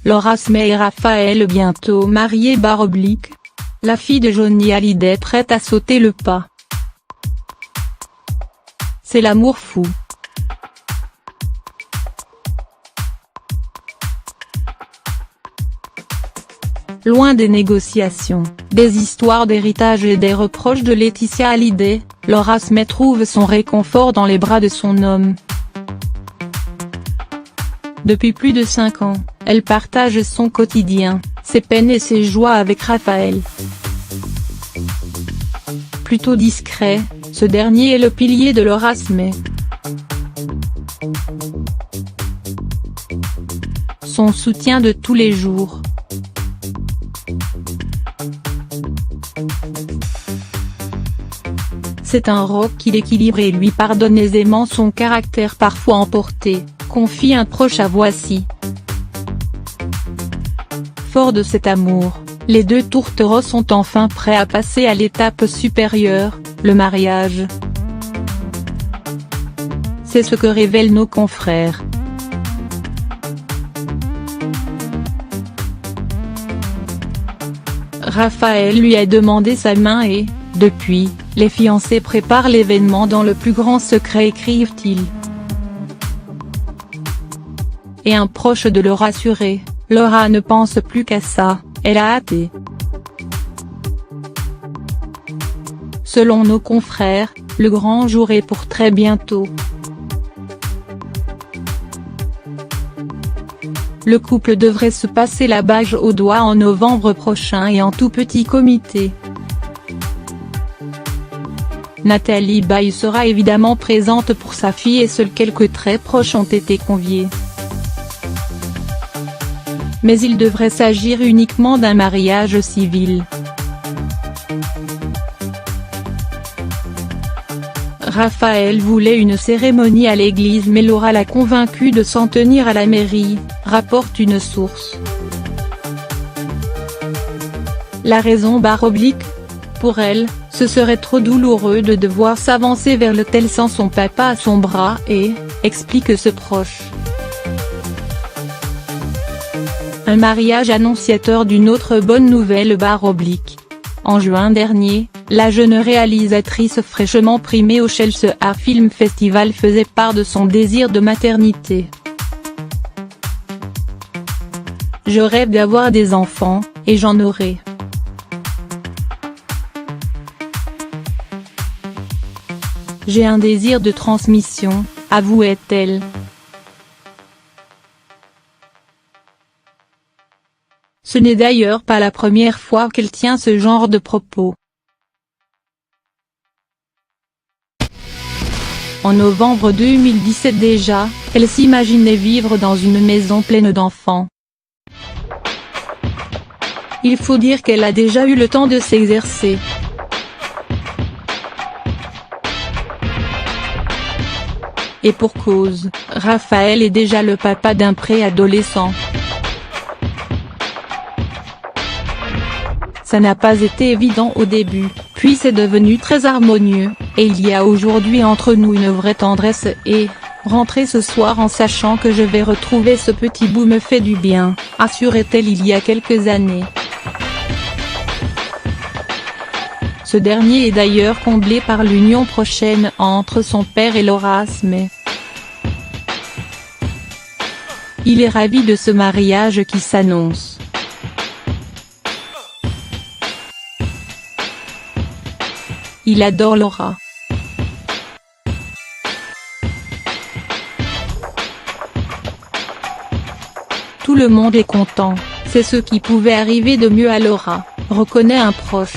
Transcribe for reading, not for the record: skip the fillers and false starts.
Laura Smee et Raphaël bientôt mariés / La fille de Johnny Hallyday prête à sauter le pas. C'est l'amour fou. Loin des négociations, des histoires d'héritage et des reproches de Laetitia Hallyday, Laura Smee trouve son réconfort dans les bras de son homme. Depuis plus de 5 ans, elle partage son quotidien, ses peines et ses joies avec Raphaël. Plutôt discret, ce dernier est le pilier de Laura Smee. Son soutien de tous les jours. C'est un rock qu'il équilibre et lui pardonne aisément son caractère parfois emporté, confie un proche à Voici. Fort de cet amour, les deux tourtereaux sont enfin prêts à passer à l'étape supérieure, le mariage. C'est ce que révèlent nos confrères. Raphaël lui a demandé sa main et, depuis, les fiancés préparent l'événement dans le plus grand secret, écrivent-ils. Et un proche de le rassurer, Laura ne pense plus qu'à ça, elle a hâté. Selon nos confrères, le grand jour est pour très bientôt. Le couple devrait se passer la bague au doigt en novembre prochain et en tout petit comité. Nathalie Baye sera évidemment présente pour sa fille et seuls quelques très proches ont été conviés. Mais il devrait s'agir uniquement d'un mariage civil. Raphaël voulait une cérémonie à l'église mais Laura l'a convaincu de s'en tenir à la mairie, rapporte une source. La raison / pour elle, ce serait trop douloureux de devoir s'avancer vers l'autel sans son papa à son bras et, explique ce proche. Un mariage annonciateur d'une autre bonne nouvelle / En juin dernier, la jeune réalisatrice fraîchement primée au Chelsea Film Festival faisait part de son désir de maternité. Je rêve d'avoir des enfants, et j'en aurai. J'ai un désir de transmission, avouait-elle. Ce n'est d'ailleurs pas la première fois qu'elle tient ce genre de propos. En novembre 2017 déjà, elle s'imaginait vivre dans une maison pleine d'enfants. Il faut dire qu'elle a déjà eu le temps de s'exercer. Et pour cause, Raphaël est déjà le papa d'un préadolescent. Ça n'a pas été évident au début, puis c'est devenu très harmonieux, et il y a aujourd'hui entre nous une vraie tendresse et, rentrer ce soir en sachant que je vais retrouver ce petit bout me fait du bien, assurait-elle il y a quelques années. Ce dernier est d'ailleurs comblé par l'union prochaine entre son père et Laura Smee. Il est ravi de ce mariage qui s'annonce. Il adore Laura. Tout le monde est content, c'est ce qui pouvait arriver de mieux à Laura, reconnaît un proche.